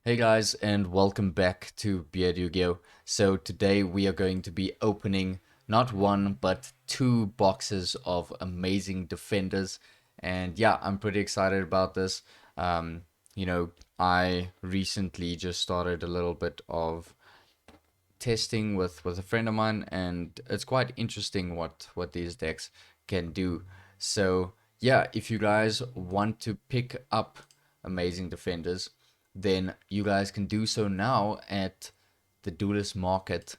Hey guys, and welcome back to BeardYGO. So today we are going to be opening not one but two boxes of amazing defenders, and yeah, I'm pretty excited about this. Um, I recently just started a little bit of testing with a friend of mine, and it's quite interesting what these decks can do. So yeah, if you guys want to pick up amazing defenders, then you guys can do so now at the Duelist Market,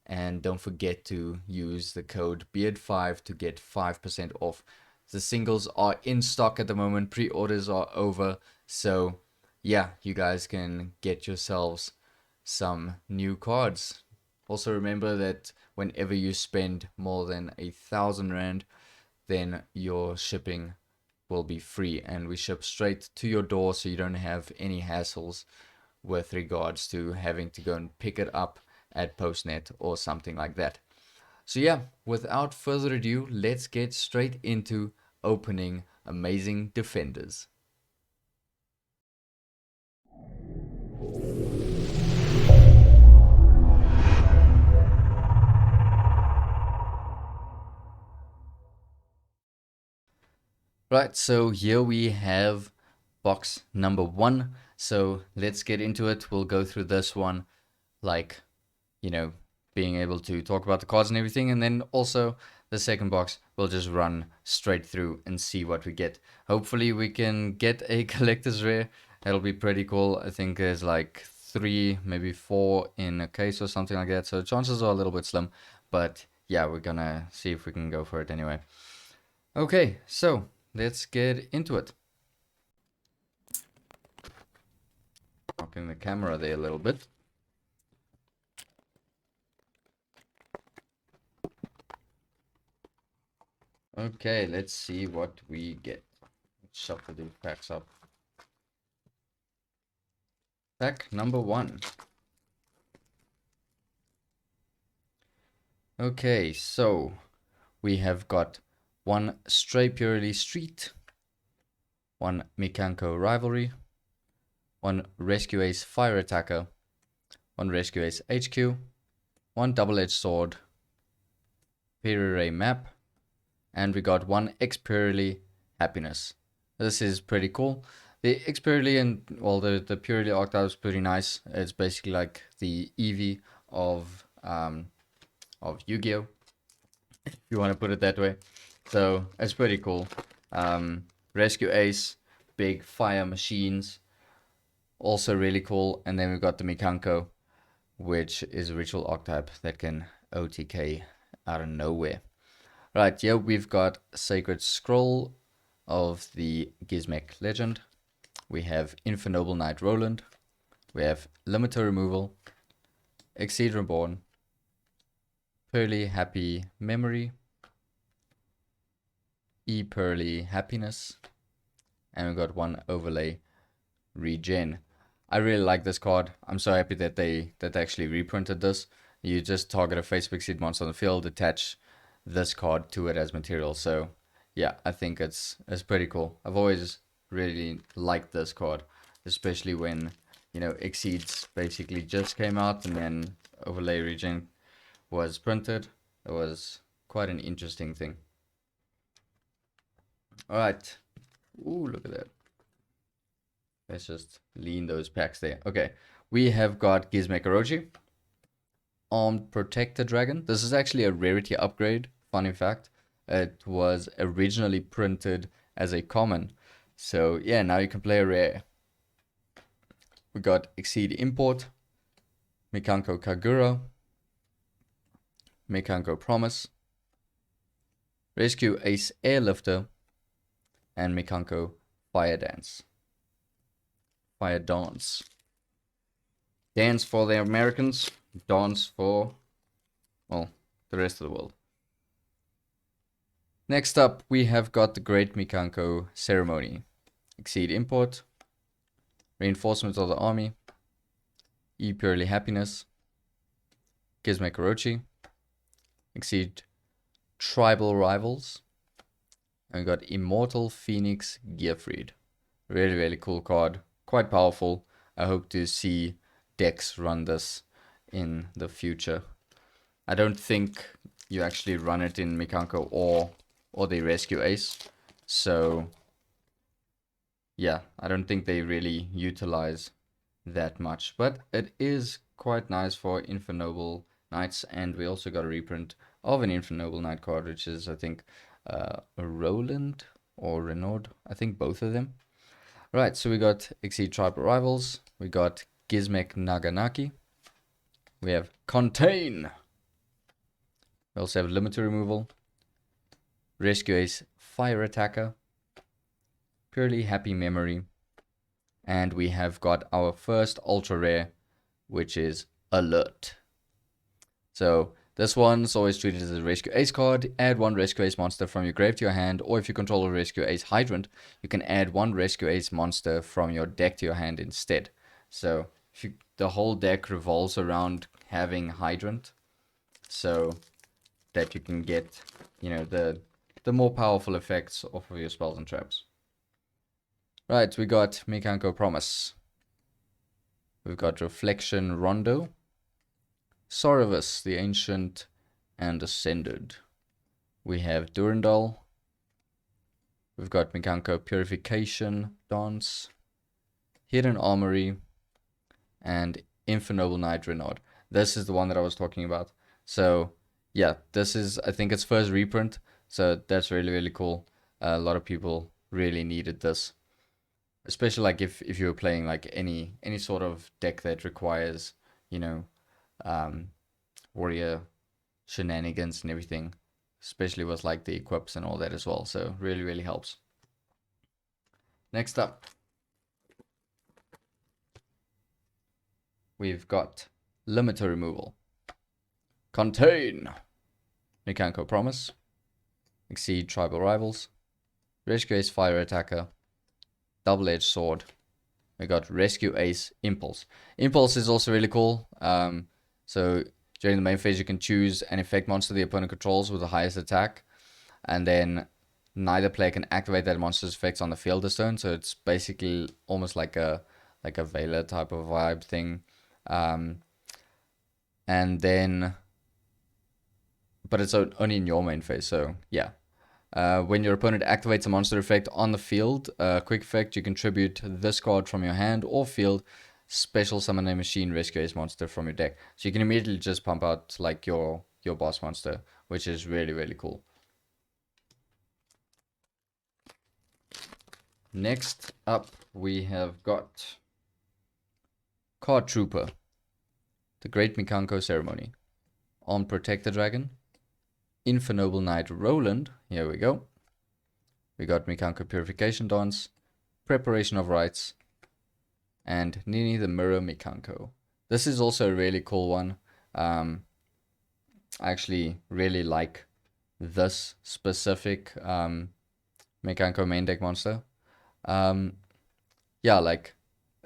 and don't forget to use the code BEARD5 to get 5% off. The singles are in stock at the moment, pre-orders are over, so yeah, you guys can get yourselves some new cards. Also remember that whenever you spend more than 1,000 Rand, then your shipping will be free, and we ship straight to your door, so you don't have any hassles with regards to having to go and pick it up at Postnet or something like that. So yeah, without further ado, let's get straight into opening amazing defenders. Right, so here we have box number one. So let's get into it. We'll go through this one like, you know, being able to talk about the cards and everything. And then also the second box, we'll just run straight through and see what we get. Hopefully we can get a collector's rare. That'll be pretty cool. I think there's like 3, maybe 4 in a case or something like that. So chances are a little bit slim. But yeah, we're gonna see if we can go for it anyway. Okay, so let's get into it. Rocking the camera there a little bit. Okay, let's see what we get. Let's shuffle these packs up. Pack number 1. Okay, so we have got one Stray Purely Street, one Mikanko Rivalry, one Rescue Ace Fire Attacker, one Rescue Ace HQ, one Double-Edged Sword, Purely Map, and we got one X-Purely Happiness. This is pretty cool. The X-Purely and, well, the Purely Archetype is pretty nice. It's basically like the Eevee of Yu-Gi-Oh, if you want to put it that way. So it's pretty cool. Rescue Ace, big fire machines, also really cool. And then we've got the Mikanko, which is a ritual archetype that can OTK out of nowhere. Right, here we've got Sacred Scroll of the Gizmek Legend. We have Infernoble Knight Roland. We have Limiter Removal, Exceed Reborn, Pearly Happy Memory, Pearly Happiness, and we got one overlay Regen. I really like this card. I'm so happy that they actually reprinted this. You just target a face exceed monster on the field, attach this card to it as material. So yeah, I think it's pretty cool. I've always really liked this card, especially when, Exceeds basically just came out and then overlay Regen was printed. It was quite an interesting thing. All right. Ooh, look at that. Let's just lean those packs there. Okay. We have got Gizmek Orochi, Armed Protector Dragon. This is actually a rarity upgrade. Funny fact. It was originally printed as a common. So yeah, now you can play a rare. We got Exceed Import, Mikanko Kagura, Mikanko Promise, Rescue Ace Airlifter, and Mikanko Fire Dance. Fire Dance. Dance for the Americans, dance for, well, the rest of the world. Next up, we have got the Great Mikanko Ceremony. Exceed Import, Reinforcement of the Army, Purely Happiness, Gizmek Orochi, Exceed Tribal Rivals, and we got Immortal Phoenix Gearfried. Really, really cool card. Quite powerful. I hope to see decks run this in the future. I don't think you actually run it in Mikanko or the Rescue Ace. So yeah, I don't think they really utilize that much. But it is quite nice for Infernoble Knights, and we also got a reprint of an Infernoble Knight card, which is, I think, a Roland or Renaud. I think both of them. Right, so we got Exceed Tribal Rivals, we got Gizmek Naganaki, we have Contain, we also have Limiter Removal, Rescue Ace Fire Attacker, Purely Happy Memory, and we have got our first ultra rare, which is Alert. So this one's always treated as a Rescue Ace card. Add one Rescue Ace monster from your grave to your hand, or if you control a Rescue Ace Hydrant, you can add one Rescue Ace monster from your deck to your hand instead. So the whole deck revolves around having Hydrant, so that you can get, the more powerful effects off of your spells and traps. Right, we got Mikanko Promise. We've got Reflection Rondo, Sorivus the Ancient, and Ascended. We have Durandal. We've got Mikanko Purification Dance, Hidden Armory, and Infernoble Knight Renaud. This is the one that I was talking about. So yeah, this is, I think, its first reprint. So that's really, really cool. A lot of people really needed this, especially like if you were playing like any sort of deck that requires, warrior shenanigans and everything, especially with like the equips and all that as well. So really, really helps. Next up, we've got Limiter Removal, Contain, Mikanko Promise, Exceed Tribal Rivals, Rescue Ace Fire Attacker, Double-Edged Sword. We got Rescue Ace Impulse. Impulse is also really cool. So during the main phase, you can choose an effect monster the opponent controls with the highest attack, and then neither player can activate that monster's effects on the field this turn. So it's basically almost like a Veiler type of vibe thing. And then, but it's only in your main phase. So yeah. When your opponent activates a monster effect on the field, quick effect, you contribute this card from your hand or field, special summon a machine Rescue Ace monster from your deck. So you can immediately just pump out like your boss monster, which is really, really cool. Next up, we have got Card Trooper, the Great Mikanko Ceremony, on Protect the Dragon, Infernoble Knight Roland, here we go. We got Mikanko Purification Dance, Preparation of Rites, and Nini the Mirror Mikanko. This is also a really cool one. I actually really like this specific Mikanko main deck monster. Yeah, like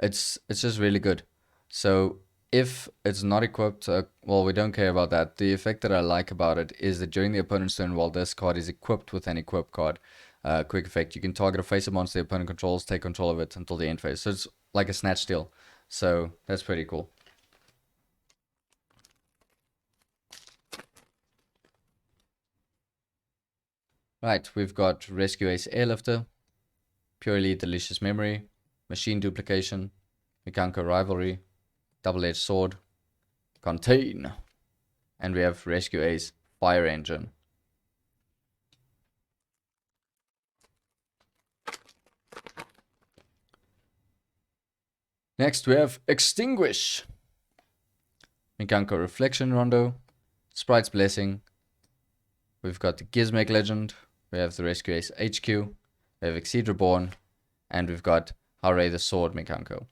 it's just really good. So if it's not equipped, well, we don't care about that. The effect that I like about it is that during the opponent's turn, while this card is equipped with an equipped card, quick effect, you can target a face of monster the opponent controls, take control of it until the end phase. So it's like a snatch steal. So that's pretty cool. Right, we've got Rescue Ace Airlifter, Purely Delicious Memory, Machine Duplication, Mikanko Rivalry, Double-Edged Sword, Contain, and we have Rescue Ace Fire Engine. Next we have Extinguish, Mikanko Reflection Rondo, Sprite's Blessing. We've got the Gizmek Legend, we have the Rescue Ace HQ, we have Exceed Reborn, and we've got Hare the Sword Mikanko.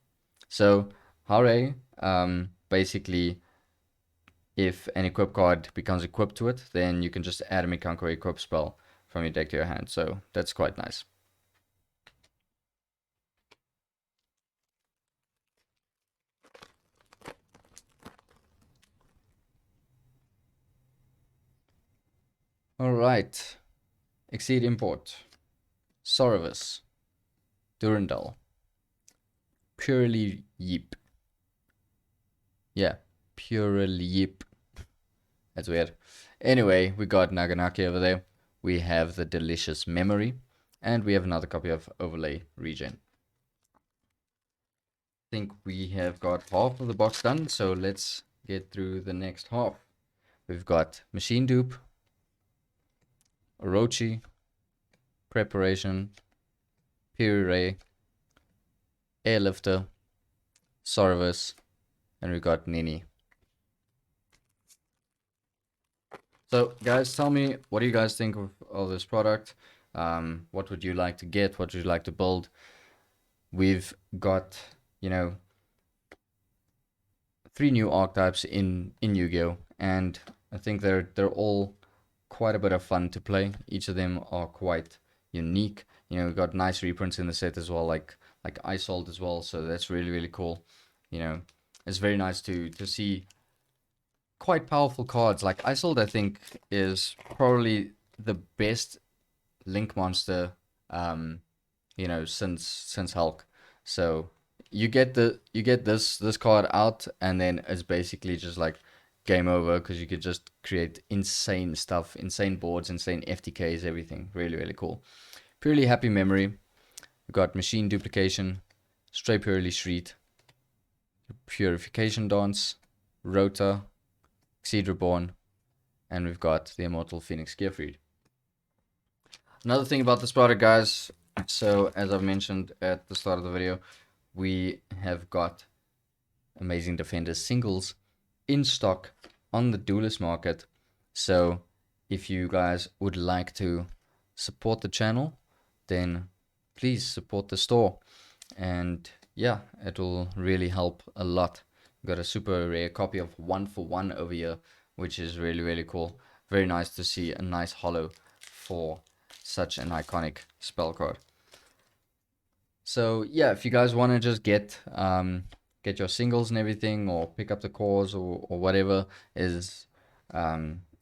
So Hare, basically, if an equip card becomes equipped to it, then you can just add a Mikanko equip spell from your deck to your hand. So that's quite nice. Alright. Exceed Import, Sorivus, Durandal, Purely Yeep. Yeah, Purely Yeep. That's weird. Anyway, we got Naganaki over there. We have the Delicious Memory. And we have another copy of Overlay Regen. I think we have got half of the box done, so let's get through the next half. We've got Machine Dupe, Orochi, Preparation, Piri Ray, Airlifter, Sorvis, and we've got Nini. So guys, tell me, what do you guys think of this product? What would you like to get? What would you like to build? We've got, you know, 3 new archetypes in Yu-Gi-Oh! And I think they're all quite a bit of fun to play. Each of them are quite unique. You know, we've got nice reprints in the set as well, like Isolt as well, so that's really, really cool. You know, it's very nice to see quite powerful cards. Like Isolt, I think, is probably the best Link monster, you know, since Hulk. So you get this card out, and then it's basically just like game over, because you could just create insane stuff, insane boards, insane FTKs, everything. Really, really cool. Purely Happy Memory. We've got Machine Duplication, Stray Purely Street, Purification Dance, Rota, Exceed Reborn, and we've got the Immortal Phoenix Gearfried. Another thing about this product, guys, so as I've mentioned at the start of the video, we have got Amazing Defenders singles in stock on the Duelist market. So if you guys would like to support the channel, then please support the store. And yeah, it will really help a lot. Got a super rare copy of 1-for-1 over here, which is really, really cool. Very nice to see a nice holo for such an iconic spell card. So yeah, if you guys want to just get your singles and everything, or pick up the cores, or whatever is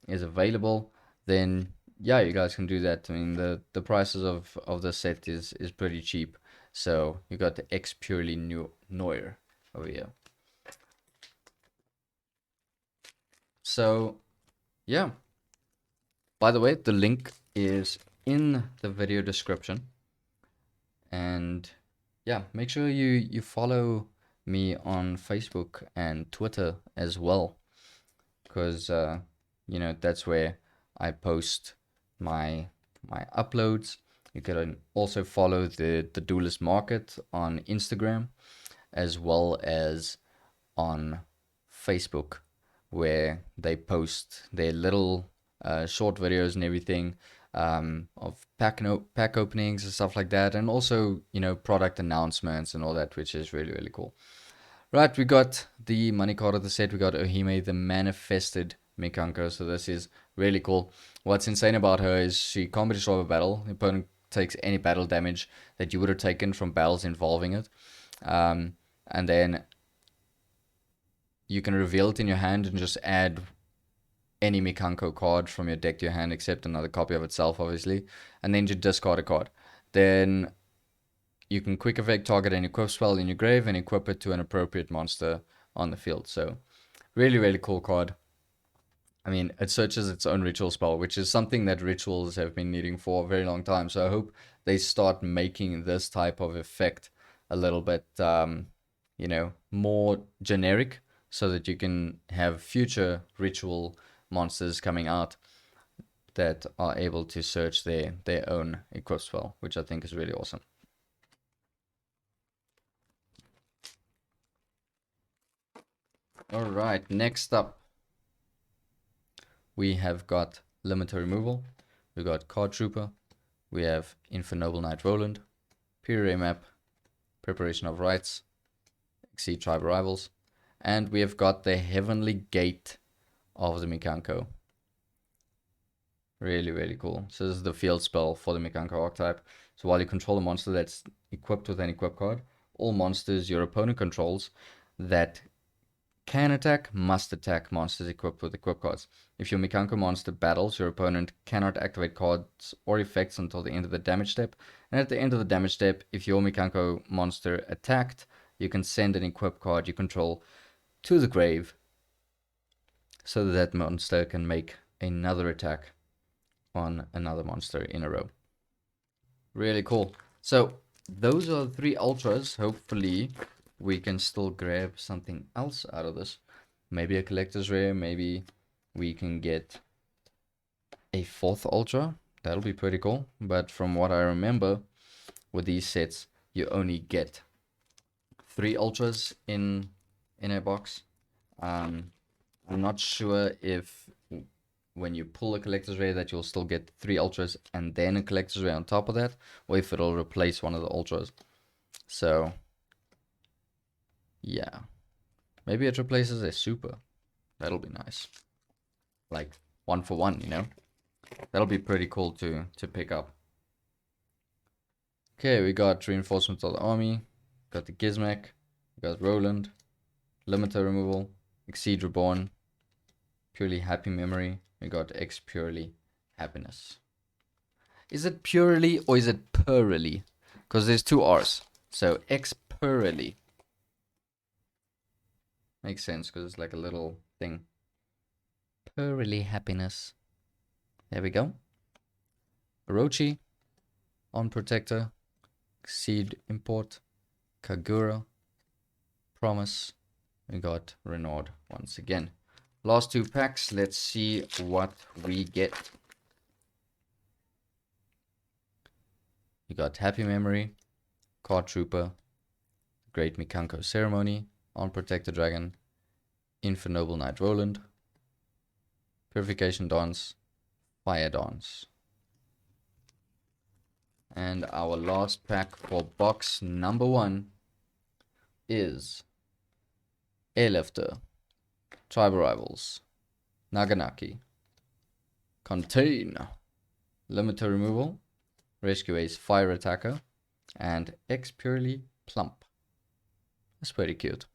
available, then yeah, you guys can do that. I mean, the prices of the set is pretty cheap. So you got the X Purely Noir over here. So yeah, by the way, the link is in the video description. And yeah, make sure you follow me on Facebook and Twitter as well, because you know, that's where I post my uploads. You can also follow the Duelist Market on Instagram, as well as on Facebook, where they post their little short videos and everything, of pack openings and stuff like that, and also, you know, product announcements and all that, which is really, really cool. Right, we got the money card of the set. We got Ohime, the Manifested Mikanko. So this is really cool. What's insane about her is she can't be destroyed by battle. The opponent takes any battle damage that you would have taken from battles involving it. And then you can reveal it in your hand and just add any Mikanko card from your deck to your hand, except another copy of itself, obviously. And then you discard a card. Then you can quick effect target an equip spell in your grave and equip it to an appropriate monster on the field. So really, really cool card. I mean, it searches its own ritual spell, which is something that rituals have been needing for a very long time. So I hope they start making this type of effect a little bit, you know, more generic, so that you can have future ritual monsters coming out that are able to search their own equip spell, which I think is really awesome. All right, next up, we have got Limiter Removal, we got Card Trooper, we have Infernoble Knight Roland, Piri Map, Preparation of Rites, Exceed Tribe Rivals, and we have got the Heavenly Gate of the Mikanko. Really, really cool. So this is the field spell for the Mikanko archetype. So while you control a monster that's equipped with an equip card, all monsters your opponent controls that can attack must attack monsters equipped with equip cards. If your Mikanko monster battles, your opponent cannot activate cards or effects until the end of the damage step. And at the end of the damage step, if your Mikanko monster attacked, you can send an equip card you control to the grave so that monster can make another attack on another monster in a row. Really cool. So those are the 3 ultras. Hopefully we can still grab something else out of this. Maybe a collector's rare. Maybe we can get a 4th ultra. That'll be pretty cool. But from what I remember with these sets, you only get 3 ultras in a box. I'm not sure if when you pull a collector's rare that you'll still get 3 ultras and then a collector's rare on top of that, or if it'll replace one of the ultras. So yeah, maybe it replaces a super. That'll be nice, like 1 for 1, you know. That'll be pretty cool to pick up. Okay, we got reinforcements of the army, got the Gizmek, we got Roland, limiter removal, Exceed Reborn, purely happy memory. We got X purely happiness. Is it purely or is it purely? Because there's 2 R's. So X purely. Makes sense because it's like a little thing. Purely happiness. There we go. Orochi. On Protector. Exceed Import. Kagura. Promise. We got Renaud once again. Last 2 packs. Let's see what we get. We got Happy Memory, Card Trooper, Great Mikanko Ceremony, On Protector Dragon, Infernoble Knight Roland, Purification Dance, Fire Dance. And our last pack for box number 1 is Airlifter, Tribal Rivals, Naganaki, Contain, Limiter Removal, Rescue Ace Fire Attacker, and X Purely Plump. That's pretty cute.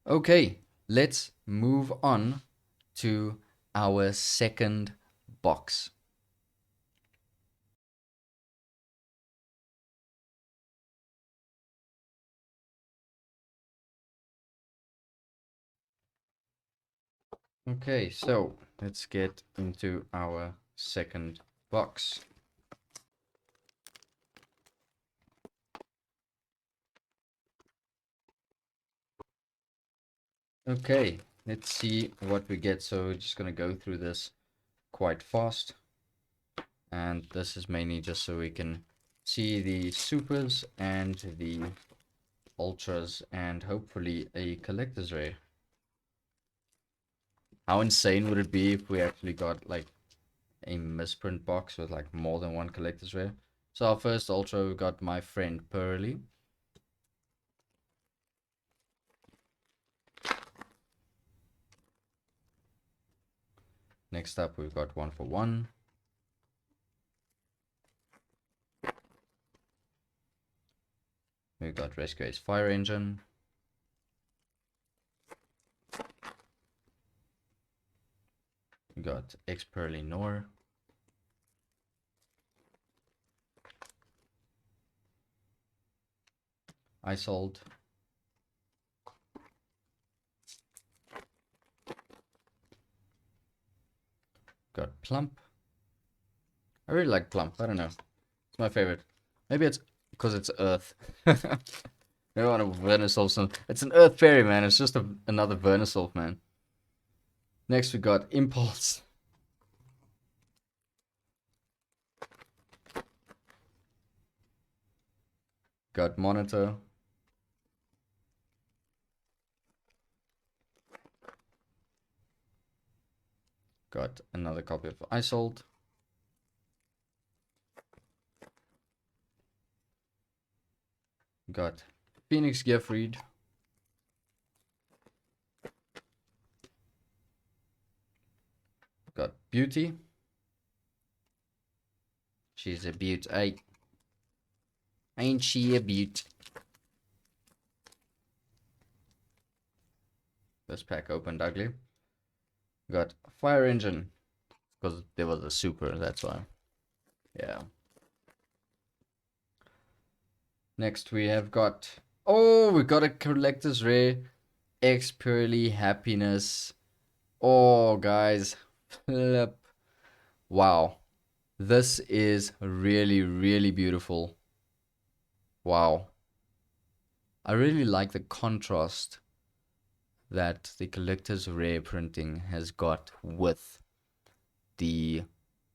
Okay, let's move on to our second box. Okay, so let's get into our second box. Okay, let's see what we get. So we're just going to go through this quite fast. And this is mainly just so we can see the supers and the ultras and hopefully a collector's rare. How insane would it be if we actually got like a misprint box with like more than 1 collector's rare? So our first ultra, we got My Friend Pearly. Next up, we've got 1 for 1. We've got Rescue Ace Fire Engine. We got X Pearly Nor. Isold. Got Plump. I really like Plump. I don't know. It's my favorite. Maybe it's because it's Earth. Maybe I want to Venusaur some. It's an Earth Fairy, man. It's just another Venusaur, man. Next we got Impulse. Got Monitor. Got another copy of Isold. Got Phoenix Geoffried. Got Beauty. She's a beaut. Ain't she a beaut? This pack opened ugly. Got Fire Engine. Because there was a super, that's why. Yeah. Next we have got Oh, we got a collector's rare. X Purely Happiness. Oh, guys. Flip. Wow. This is really, really beautiful. Wow. I really like the contrast that the collector's rare printing has got with the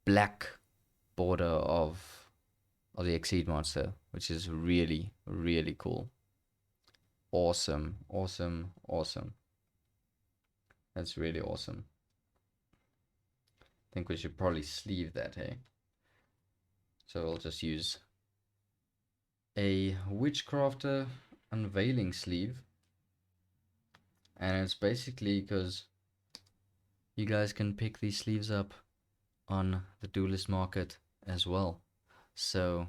black border of the Exceed monster, which is really, really cool. Awesome, awesome, awesome. That's really awesome. I think we should probably sleeve that, hey? So I'll just use a Witchcrafter unveiling sleeve. And it's basically because you guys can pick these sleeves up on the Duelist market as well. So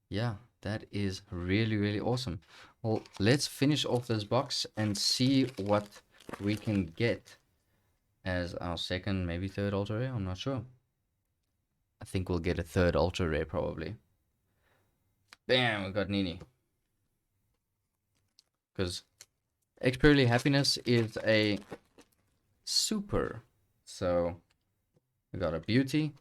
yeah, that is really, really awesome. Well, let's finish off this box and see what we can get as our second, maybe third ultra rare. I'm not sure. I think we'll get a third ultra rare probably. Bam, we got Nini. Because X Purely Happiness is a super. So we got a beauty.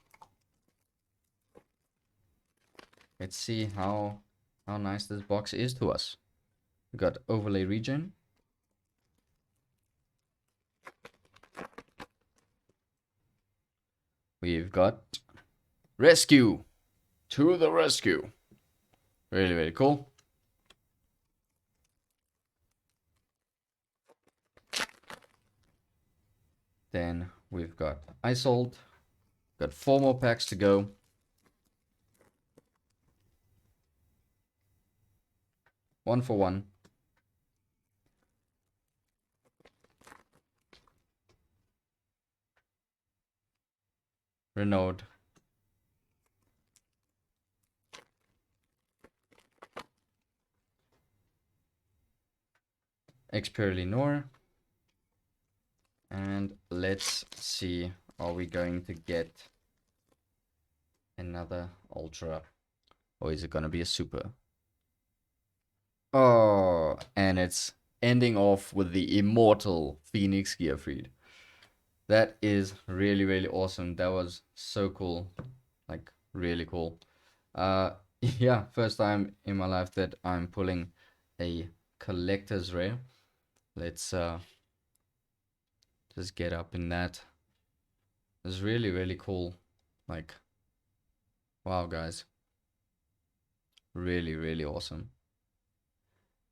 Let's see how nice this box is to us. We got overlay region. We've got rescue. To the rescue. Really, really cool. Then we've got Isold. Got 4 more packs to go. One for one. Renaud. Expert Lenore. And let's see, are we going to get another ultra? Or is it going to be a super? Oh, and it's ending off with the immortal Phoenix Gearfried. That is really, really awesome. That was so cool. Like, really cool. Yeah, first time in my life that I'm pulling a collector's rare. Let's just get up in that. It's really, really cool. Like, wow, guys. Really, really awesome.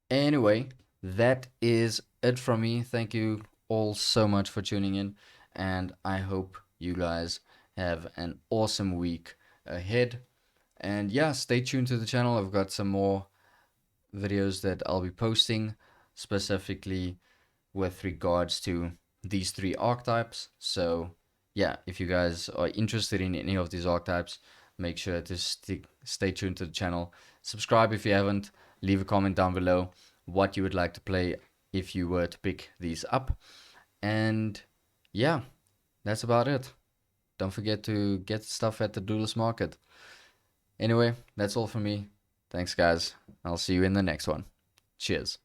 Anyway, that is it from me. Thank you all so much for tuning in, and I hope you guys have an awesome week ahead. And yeah, stay tuned to the channel. I've got some more videos that I'll be posting specifically with regards to these 3 archetypes. So yeah, if you guys are interested in any of these archetypes, make sure to stay tuned to the channel. Subscribe if you haven't. Leave a comment down below what you would like to play if you were to pick these up. And yeah, that's about it. Don't forget to get stuff at the Duelist Market. Anyway, that's all from me. Thanks, guys. I'll see you in the next one. Cheers.